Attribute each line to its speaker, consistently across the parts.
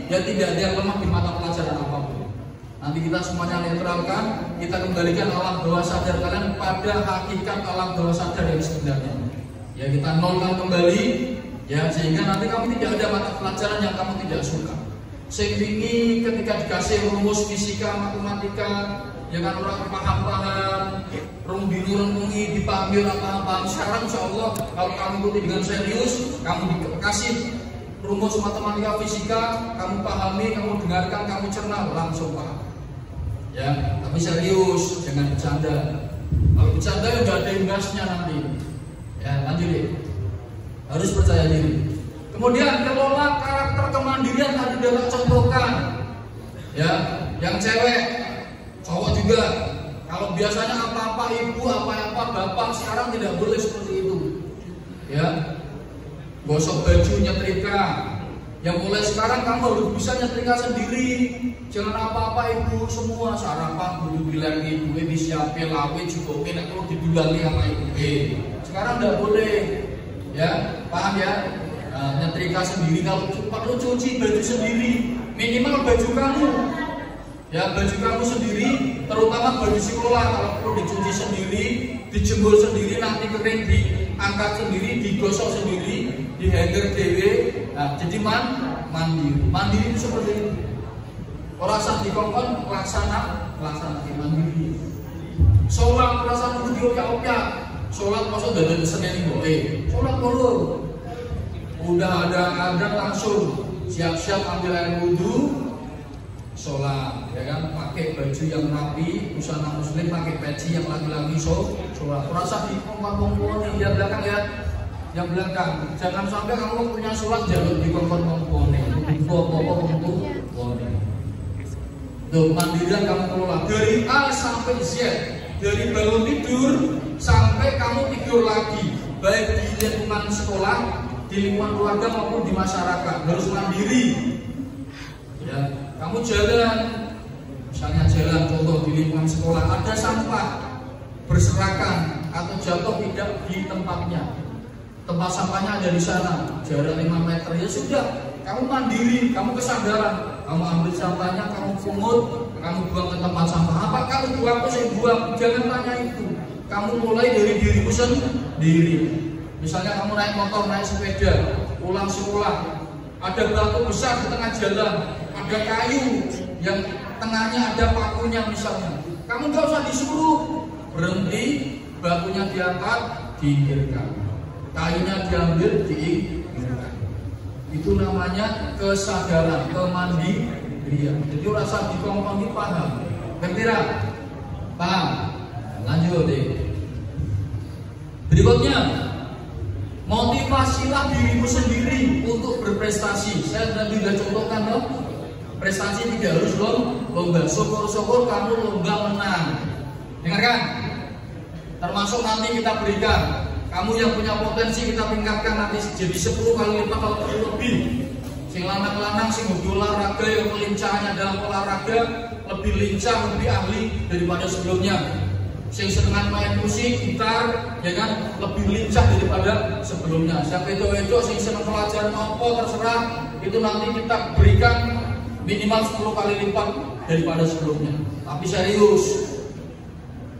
Speaker 1: ya tidak ada yang lemah di mata pelajaran apapun. Nanti kita semuanya netralkan, kita kembalikan alam bawah sadar kalian pada hakikat alam bawah sadar yang sebenarnya. Ya kita nolkan kembali, ya sehingga nanti kamu tidak ada mata pelajaran yang kamu tidak suka. Sehingga ketika dikasih rumus fisika, matematika, ya kan orang paham-paham, rung dirungi, dipahami orang paham-paham. Sekarang insya Allah kalau kamu ikuti dengan serius, kamu dikasih rumus matematika fisika, kamu pahami, kamu dengarkan, kamu cerna, langsung paham. Ya, tapi serius, jangan bercanda. Kalau bercanda ya nggak ada imbasnya nanti. Ya, lanjut deh. Harus percaya diri. Kemudian kelola karakter kemandirian tadi sudah contohkan. Ya, yang cewek, cowok juga. Kalau biasanya apa-apa ibu, apa-apa bapak, sekarang tidak boleh seperti itu. Ya, gosok baju nyetrika. Yang mulai sekarang kamu harus bisa nyetrika sendiri. Jangan apa-apa ibu semua sarapan kudu bilang ibu disiapin lawe juga oke, nek perlu didulangi sama ibu. Sekarang tidak boleh. Ya, paham ya? Nyetrika sendiri, kalau perlu cuci baju sendiri, minimal baju kamu. Ya, baju kamu sendiri, terutama baju sekolah kalau perlu dicuci sendiri, dijemur sendiri, nanti kering diangkat sendiri, digosok sendiri, di hanger dewe. Nah, jadi mandiri itu seperti itu. Orang sah dikongkon laksana mandiri. Sholat perasaan itu dioyak-oyak. Sholat masuk dari Senin boleh. Sholat boleh. Udah ada adzan langsung siap-siap ambil air wudhu, sholat, ya kan? Pakai baju yang rapi, busana muslim, pakai peci yang laki-laki, sholat. Perasaan dikongkon-kongkon yang belakang ya. Yang belakang, jangan sampai kamu punya sholat jangan dikongkon-kongkon. Tuh, mandirian kamu kelola dari A sampai Z, dari bangun tidur sampai kamu tidur lagi, baik di lingkungan sekolah, di lingkungan keluarga maupun di masyarakat, harus mandiri. Ya, kamu jalan, misalnya jalan contoh di lingkungan sekolah ada sampah berserakan atau jatuh tidak di tempatnya. Tempat sampahnya ada di sana, jarak 5 meter, ya sudah, kamu mandiri, kamu kesadaran, kamu ambil sampahnya, kamu pungut, kamu buang ke tempat sampah. Apa kamu buang, saya buang, jangan tanya itu. Kamu mulai dari dirimu sendiri. Misalnya kamu naik motor, naik sepeda, pulang sekolah, ada batu besar di tengah jalan, ada kayu yang tengahnya ada pakunya misalnya. Kamu nggak usah disuruh, berhenti, batunya diangkat, diinggirkan. Kayunya diambil, diinginkan. Itu namanya kesadaran, kemandirian. Jadi rasa dikongkong paham. Ngerti tak? Paham? Lanjut deh. Berikutnya, motivasilah dirimu sendiri untuk berprestasi. Saya tadi sudah contohkan loh. Prestasi tidak harus lomba. Syukur-syukur kamu lomba menang. Dengarkan. Termasuk nanti kita berikan. Kamu yang punya potensi kita tingkatkan nanti jadi 10 kali lipat kalau perlu lebih. Sing lanang-lanang sing hobi olahraga yang kelincahannya dalam olahraga lebih lincah, lebih ahli daripada sebelumnya. Sing senengan main musik, gitar, ya kan, lebih lincah daripada sebelumnya. Siapa itu sing seneng pelajaran apa terserah, itu nanti kita berikan minimal 10 kali lipat daripada sebelumnya. Tapi serius.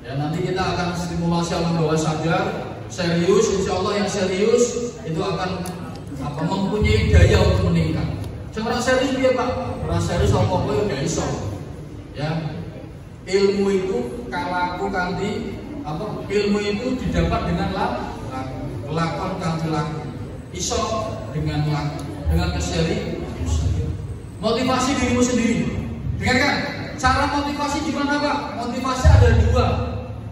Speaker 1: Ya nanti kita akan stimulasi alam bawah sadar. Serius, insya Allah yang serius itu akan mempunyai daya untuk meningkat. Jangan serius dia Pak, orang serius apa-apa ya gak iso. Ya, ilmu itu kalaku kanti ilmu itu didapat dengan lakon kanti laku. Iso dengan laku, dengan keseriusan. Motivasi dirimu sendiri. Dengarkan, cara motivasi gimana Pak? Motivasi ada dua.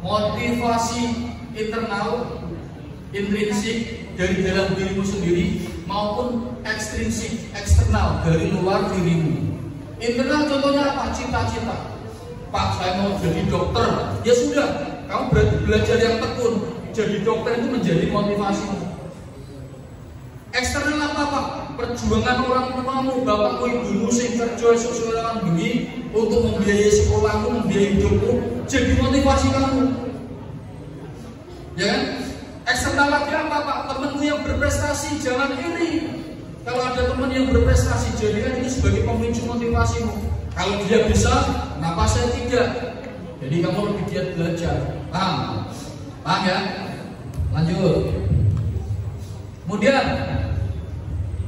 Speaker 1: Motivasi internal, intrinsik dari dalam dirimu sendiri maupun ekstrinsik, eksternal dari luar dirimu. Internal contohnya apa? Cita-cita. Pak, saya mau jadi dokter. Ya sudah, kamu berarti belajar yang tekun. Jadi dokter itu menjadi motivasi. Eksternal apa Pak? Perjuangan orang tuamu, bapakmu, ibumu sing kerja sesuai bengi untuk membiayai sekolahmu, membiayai hidupmu, jadi motivasi kamu. Ya kan? Eksternal lagi apa Pak? Temenmu yang berprestasi, jangan iri. Kalau ada teman yang berprestasi, jadikan ini sebagai pemicu motivasimu. Kalau dia bisa, kenapa saya tidak? Jadi kamu lebih giat belajar. Paham? Paham ya? Lanjut. Kemudian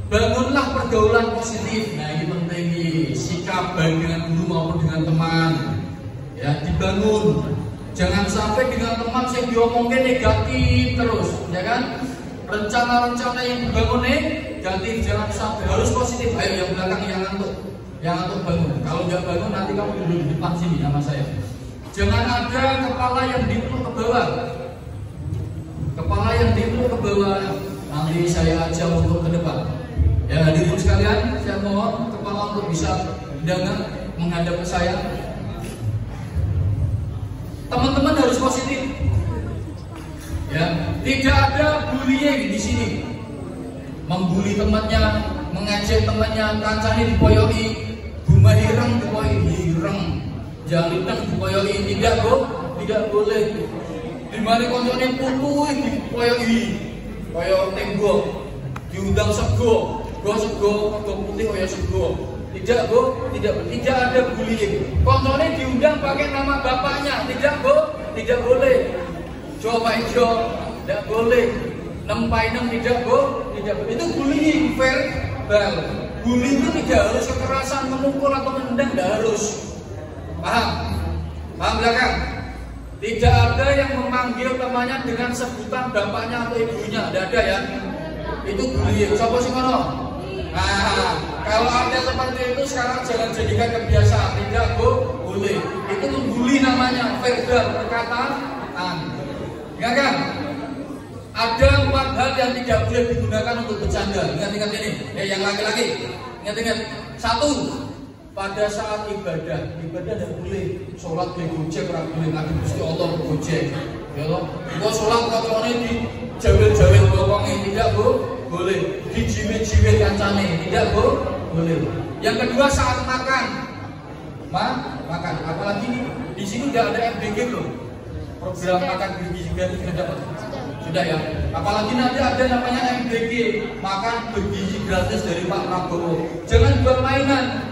Speaker 1: bangunlah pergaulan positif. Nah ini penting nih, sikap baik dengan guru maupun dengan teman. Ya dibangun. Jangan sampai dengan teman yang diomongin negatif terus, ya kan? Rencana-rencana yang dibangun negatif, jangan sampai, harus positif. Ayo yang belakang yang ngantuk bangun. Kalau nggak bangun nanti kamu duduk di depan sini sama saya. Jangan ada kepala yang dipeluk ke bawah. Kepala yang dipeluk ke bawah nanti saya ajak untuk ke depan. Ya hadirin sekalian, saya mohon kepala untuk bisa dengan menghadap ke saya. Teman-teman harus positif. Ya, tidak ada bullying di sini. Membuli temannya, mengejek temannya, kancane dipoyoki, bunga hirang dipoyoki, hirang, jalitang dipoyoki, tidak boleh. Dimari koncone putu dipoyoki, koyo tembok, diundang sego putih koyo sego. Tidak ada bullying. Koncone diundang pakai nama bapaknya, tidak boleh. Coba ijo, tidak boleh. Nempai tidak boleh. Itu bullying verbal. Bullying itu tidak harus kekerasan, memukul atau menendang, tidak harus. Paham belakang? Tidak ada yang memanggil temannya dengan sebutan bapaknya atau ibunya, tidak ada ya. Itu bullying. Coba sih ngono. Nah, kalau ada seperti itu sekarang jangan jadikan kebiasaan, tidak boleh. Itu membuli namanya, verbal, perkataan. Ingat kan? Ada 4 hal yang tidak boleh digunakan untuk bercanda. Ingat ini. Yang laki-laki. Ingat. 1. Pada saat ibadah tidak boleh. Sholat di gojek, boleh ngaji Gusti Allah gojek. Ya loh. Kok sholat kocone di jawil-jawil bokonge, tidak boleh. Dijiwit-jiwit kancane, tidak boleh. Yang kedua saat makan. Makan. Apalagi di sini udah ada MBG loh. Program makan bergizi gratis sudah dapat. Sudah ya. Apalagi nanti ada namanya MBG, makan bergizi gratis dari Pak Prabowo. Jangan buat mainan.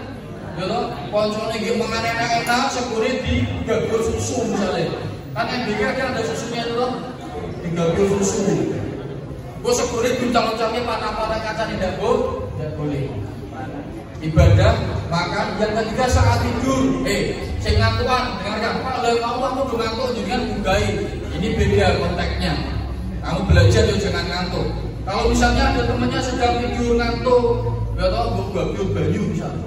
Speaker 1: Ya loh, koncone nggih mangan enak-enak, sepure digabur susu misalnya. Kan MBG ada susunya itu loh. Digabur susu. Kok sepure diuncang-uncangnya patah-patah kaca tidak boleh. Ibadah, makan. Yang ketiga saat tidur. Sing ngantuan, dengarkan. Pak, kamu udah ngantuk jangan bugai. Ini beda konteksnya. Kamu belajar tuh jangan ngantuk. Kalau misalnya ada temannya sedang tidur ngantuk, ya tau gue banyu misalnya.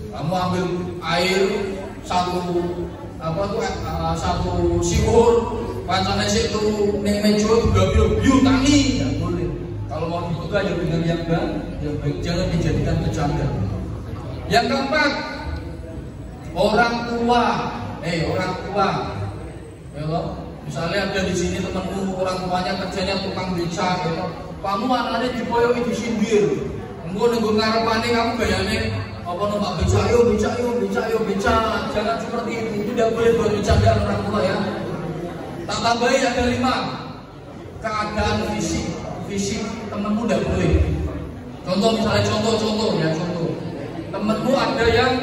Speaker 1: Kamu ambil air satu siwur, pancane sik turu ning meja digabil tangi, enggak boleh. Kalau mau dibuka ya dengan yang baik, jangan dijadikan bercanda. Yang keempat, orang tua. Ya loh. Misalnya ada di sini temanmu, orang tuanya kerjanya tukang beca, ya loh. Kamu anaknya dipoyoki disindir. Engko nunggu ngarepane kamu gayane apa numpak beca, beca. Jangan seperti itu. Tidak boleh buat bercanda orang tua ya. Tak tambahi ada 5. Keadaan fisik temanmu tidak boleh. Contoh misalnya contoh. Temenmu ada yang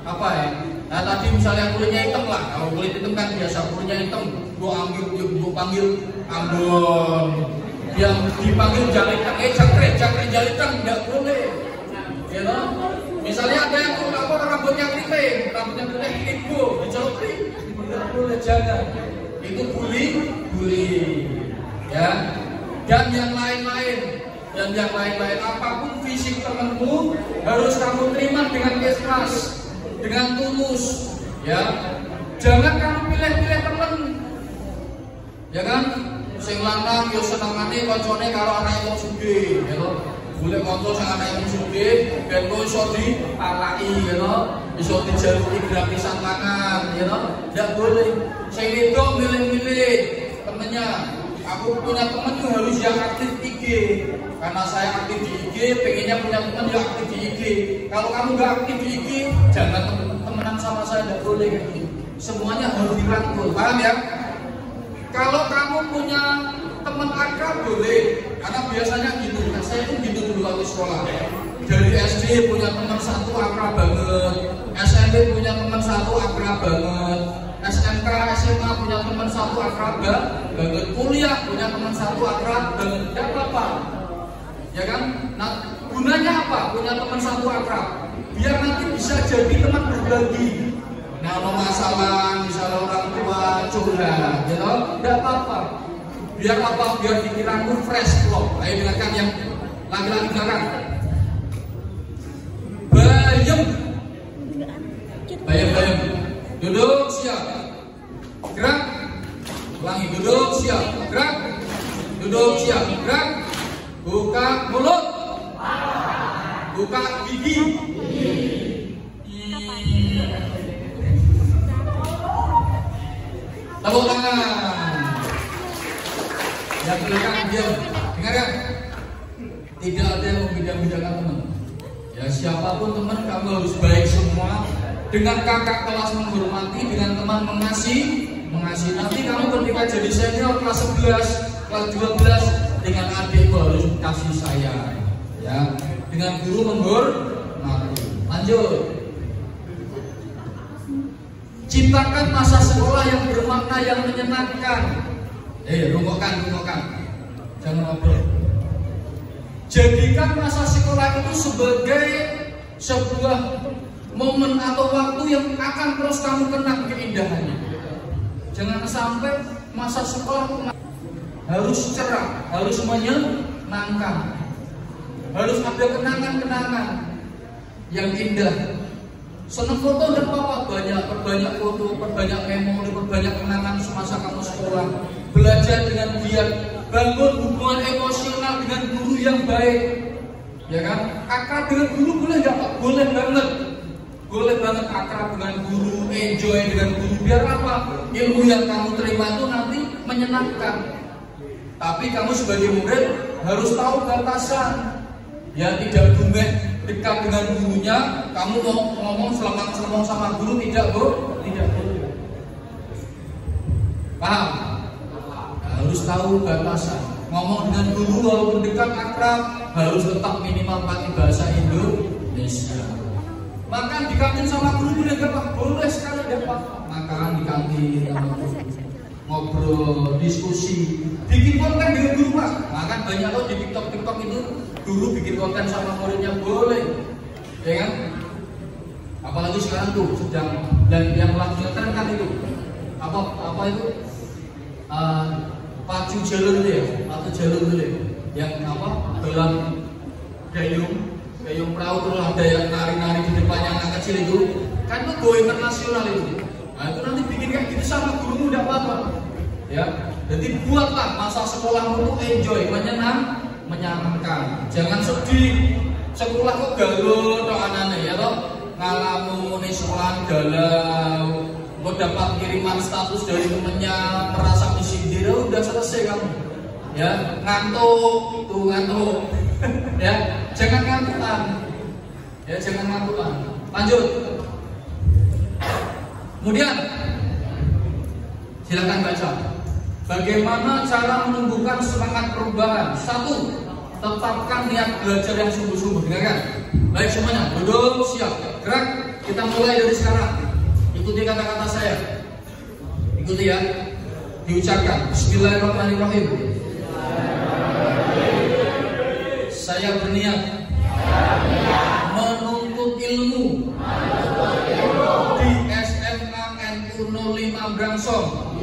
Speaker 1: apa ya? Nah tadi misalnya kulitnya hitam lah. Kalau kulit hitam kan biasa kulitnya hitam. Gua panggil Ambon. Yang dipanggil jalitang, jangkrik jalitang tidak boleh. Ya loh. Misalnya ada yang rambutnya keriting, ibu dicolok tidak boleh, jangan. Itu bullying. Ya. Dan yang lain-lain apapun fisik temanmu harus kamu terima dengan ikhlas, dengan tulus, ya. Jangan kamu pilih-pilih teman, ya kan? Sing lanang yo senengane koncone karo anak wong sugih, ya lho. Golek kanca sing anak wong sugih, ben kowe iso dipalaki, ya lho. Iso dijaluki gratisan mangan, ya lho. Ndak boleh. Sing wedok milih-milih temennya. Aku punya teman tuh harus yang aktif IG, karena saya aktif di IG, pengennya punya teman yang aktif di IG. Kalau kamu nggak aktif di IG, jangan temenan sama saya, nggak boleh kayak gitu. Semuanya harus dirangkul, paham ya? Kalau kamu punya teman akrab boleh, Karena biasanya gitu, saya itu gitu dulu waktu sekolah. Dari SD punya teman satu akrab banget, SMP punya teman satu akrab banget, SMK, SMA punya teman satu akrab banget, kuliah punya teman satu akrab banget. Tidak apa-apa, ya kan? Nah, gunanya apa? Punya teman satu akrab, biar nanti bisa jadi teman berbagi. Nah, kalau masalah misalnya orang tua curhat, gitu, tidak apa-apa. Biar apa? Biar pikiranmu fresh loh. Ayo dengarkan yang laki-laki dengarkan. Bayam. Duduk siap. Gerak. Ulangi, duduk siap. Gerak. Duduk siap. Gerak. Buka mulut. Buka gigi. Tepuk tangan. Yang belakang diam. Dengarkan. Tidak ada yang membeda-bedakan teman. Ya, siapapun teman, kamu harus baik semua. Dengan kakak kelas menghormati, dengan teman mengasihi. Nanti kamu ketika jadi senior kelas 11, kelas 12, dengan adikmu harus kasih sayang. Ya, dengan guru menghormati. Lanjut. Ciptakan masa sekolah yang bermakna, yang menyenangkan. Rungokkan. Jangan ngobrol. Jadikan masa sekolah itu sebagai sebuah momen atau waktu yang akan terus kamu kenang keindahannya. Jangan sampai masa sekolah harus cerah, harus menyenangkan, harus ada kenangan-kenangan yang indah. Senang foto dan apa? Perbanyak foto, perbanyak memori, perbanyak kenangan semasa kamu sekolah. Belajar dengan giat, bangun hubungan emosional dengan guru yang baik, ya kan? Akrab dengan guru boleh nggak Pak? Boleh banget akrab dengan guru, enjoy dengan guru. Biar apa? Ilmu yang kamu terima itu nanti menyenangkan. Tapi kamu sebagai murid harus tahu batasan. Ya, tidak dumeh dekat dengan gurunya. Kamu mau ngomong selama sama guru tidak boleh. Paham? Harus tahu batasan. Ngomong dengan guru walaupun dekat akrab harus tetap minimal pakai bahasa Indonesia. Makan di kantin sama guru boleh gak Pak? Boleh sekali deh Pak. Makan di kantin, ngobrol, diskusi, bikin konten dengan guru Pak. Makan banyak loh di TikTok itu guru bikin konten sama muridnya boleh, ya kan? Apalagi sekarang tuh sedang dan yang lagi ngetren kan itu apa itu? Pacu jalur itu ya, atau jalur itu ya, yang apa dalam gayung perahu terus ada yang nari-nari di depannya anak kecil itu, kan itu go internasional itu. Nah itu nanti bikin kayak gitu sama gurumu tidak apa-apa, ya. Jadi buatlah masa sekolahmu itu enjoy, menyenangkan. Jangan sedih. Sekolah kok galau, toh anane ya toh ngalamun sekolah galau. Mau dapat kiriman status dari temennya merasa disindir, udah selesai kamu. Ya, ngantuk. Ya, jangan ngantukan. Lanjut. Kemudian silakan baca. Bagaimana cara menumbuhkan semangat perubahan? 1. Tetapkan niat belajar yang sungguh-sungguh. Dengarkan. Baik semuanya, duduk, siap, gerak. Kita mulai dari sekarang. Ikuti kata-kata saya. Ikuti ya. Diucapkan. Bismillahirrahmanirrahim. Saya berniat menuntut ilmu di SMA NU 05 Brangsong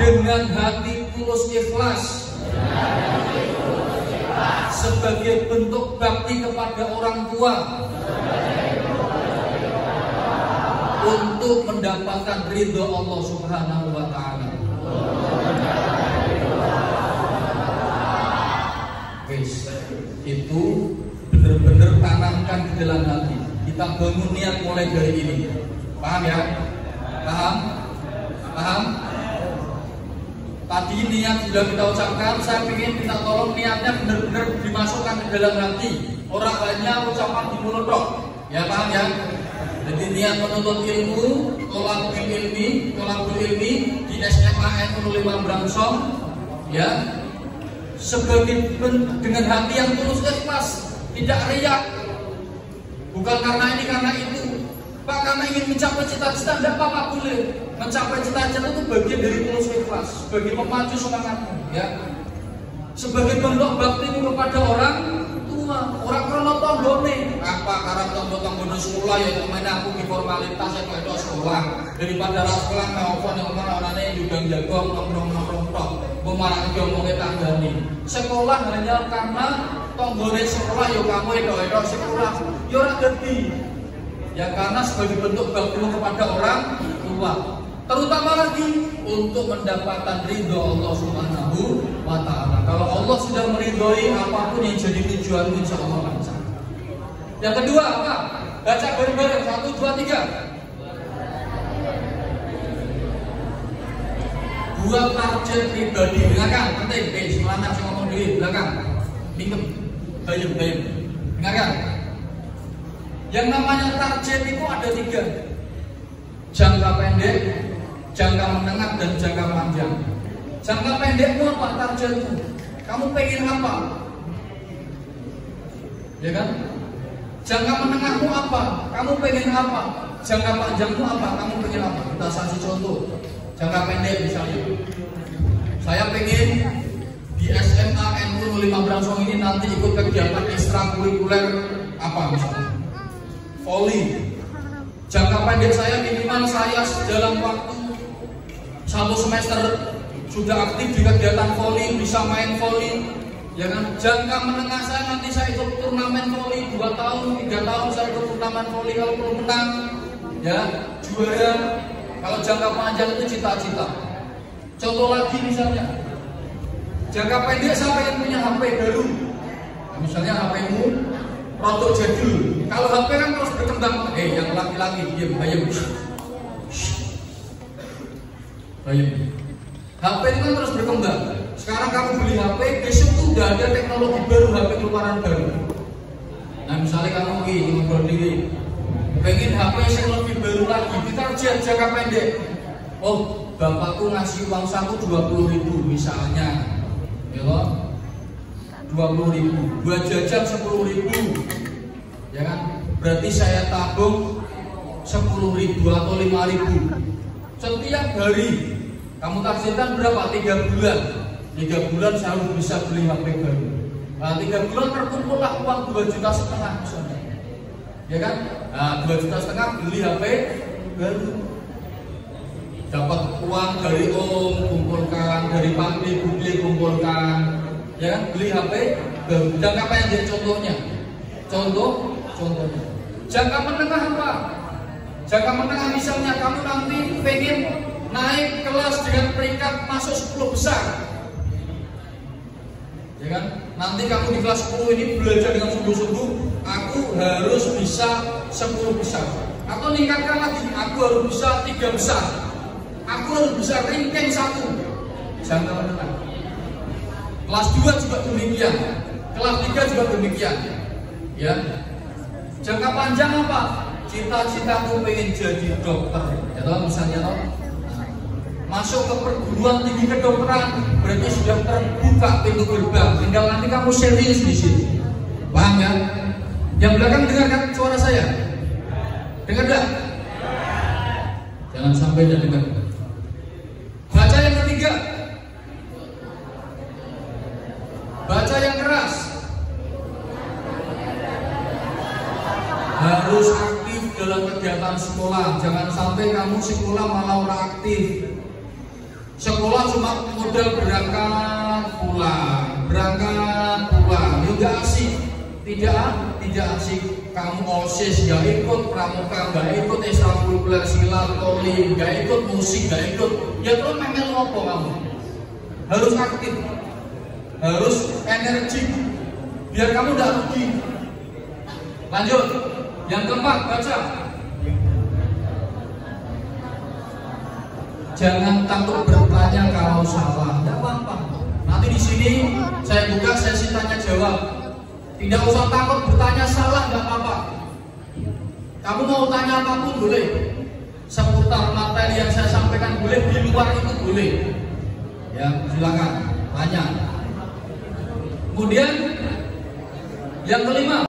Speaker 1: dengan hati tulus ikhlas sebagai bentuk bakti kepada orang tua untuk mendapatkan ridho Allah Subhanahu wa Ta'ala. Guys, itu benar-benar tanamkan di dalam hati. Kita bangun niat mulai dari ini. Paham ya? Paham? Tadi niat sudah kita ucapkan. Saya ingin minta tolong niatnya benar-benar dimasukkan ke dalam hati. Orang hanya ucapan di mulut dok. Ya paham ya? Jadi niat menuntut ilmu, tolabul ilmi di SMA NU 05 Brangsong ya, dengan hati yang tulus ikhlas, tidak riak, bukan karena ini karena itu. Pak, karena ingin mencapai cita-cita, tidak apa-apa, boleh. Mencapai cita-cita itu bagian dari tulus ikhlas, sebagai pemacu semangatmu, ya. Sebagai bentuk baktimu kepada orang tua, orang krono tonggone. Apa karena tonggo-tonggo sekolah ya kemana aku di formalitas ya kalau sekolah daripada sekolah telepon yang mana orangnya juga jago nongkrong tok, pemarang ngomongnya tanggani. Sekolah hanya karena tonggone sekolah ya kamu itu sekolah, ya orang ngerti. Ya karena sebagai bentuk baktimu kepada orang tua, terutama lagi untuk mendapatkan ridho Allah Subhanahu wa Ta'ala. Kalau Allah sudah meridhoi, apapun yang jadi tujuanmu insya Allah lancar. Yang kedua apa? Baca bareng-bareng 1, 2, 3. Buat target pribadi. Dengarkan, penting. Semangat saya ngomong dulu belakang. Mingkem, bayem. Dengarkan. Yang namanya target itu ada 3. Jangka pendek, jangka menengah, dan jangka panjang. Jangka pendekmu apa targetmu? Kamu pengen apa? Ya kan? Jangka menengahmu apa? Kamu pengen apa? Jangka panjangmu apa? Kamu pengen apa? Kita kasih contoh. Jangka pendek misalnya, saya pengen di SMA NU 05 Brangsong ini nanti ikut kegiatan ekstrakurikuler apa misalnya? Voli. Jangka pendek saya minimal saya dalam waktu 1 semester sudah aktif di kegiatan voli, bisa main voli. Ya kan? Jangka menengah saya nanti saya ikut turnamen voli 2 tahun, 3 tahun saya ikut turnamen voli kalau belum menang, ya juara. Kalau jangka panjang itu cita-cita. Contoh lagi misalnya, jangka pendek saya pengen punya HP baru. Nah, misalnya HPmu produk jadul. Kalau HP kan terus berkembang. Yang laki-laki diam, bayem. HP itu kan terus berkembang. Sekarang kamu beli HP, besok tuh udah ada teknologi baru, HP keluaran baru. Nah misalnya kamu ngobrol diri, pengen HP yang lebih baru lagi, kita jangka pendek. Oh, bapakku ngasih uang saku 20.000 misalnya, ya loh, 20.000, buat jajan 10.000, ya kan? Berarti saya tabung 10.000 atau 5.000 setiap hari. Kamu targetkan berapa? 3 bulan. 3 bulan saya harus bisa beli HP baru. Nah, 3 bulan terkumpullah uang 2,5 juta misalnya, ya kan? Nah, 2,5 juta beli HP baru. Dapat uang dari om kumpulkan, dari pabrik kumpulkan, ya kan? Beli HP baru. Jangka pendek contohnya. Contohnya. Jangka menengah apa? Jangka menengah misalnya kamu nanti pengen naik kelas dengan peringkat masuk 10 besar, ya kan? Nanti kamu di kelas 10 ini belajar dengan sungguh-sungguh, aku harus bisa 10 besar. Atau meningkatkan lagi, aku harus bisa 3 besar, aku harus bisa ranking 1. Jangka menengah. Kelas 2 juga demikian, kelas 3 juga demikian, ya. Jangka panjang apa? Cita-citaku pengen jadi dokter, ya toh misalnya toh. Masuk ke perguruan tinggi kedokteran, berarti sudah terbuka pintu gerbang. Tinggal nanti kamu serius di sini, paham ya? Yang belakang dengarkan suara saya, dengar dah? Jangan sampai tidak dengar. Baca yang ketiga, baca yang keras, harus aktif dalam kegiatan sekolah. Jangan sampai kamu sekolah malah orang aktif. Sekolah cuma modal berangkat pulang, nggak asik, tidak asik. Kamu OSIS nggak ikut, pramuka nggak ikut, ekstrakurikuler silat, voli nggak ikut, musik nggak ikut, ya terus memel apa kamu? Harus aktif, harus energi, biar kamu nggak rugi. Lanjut, yang keempat baca. Jangan takut bertanya kalau salah, tidak apa-apa. Nanti di sini saya buka sesi tanya jawab. Tidak usah takut bertanya salah, tidak apa-apa. Kamu mau tanya apapun boleh. Seputar materi yang saya sampaikan boleh, di luar itu boleh. Ya silakan. Banyak. Kemudian yang kelima,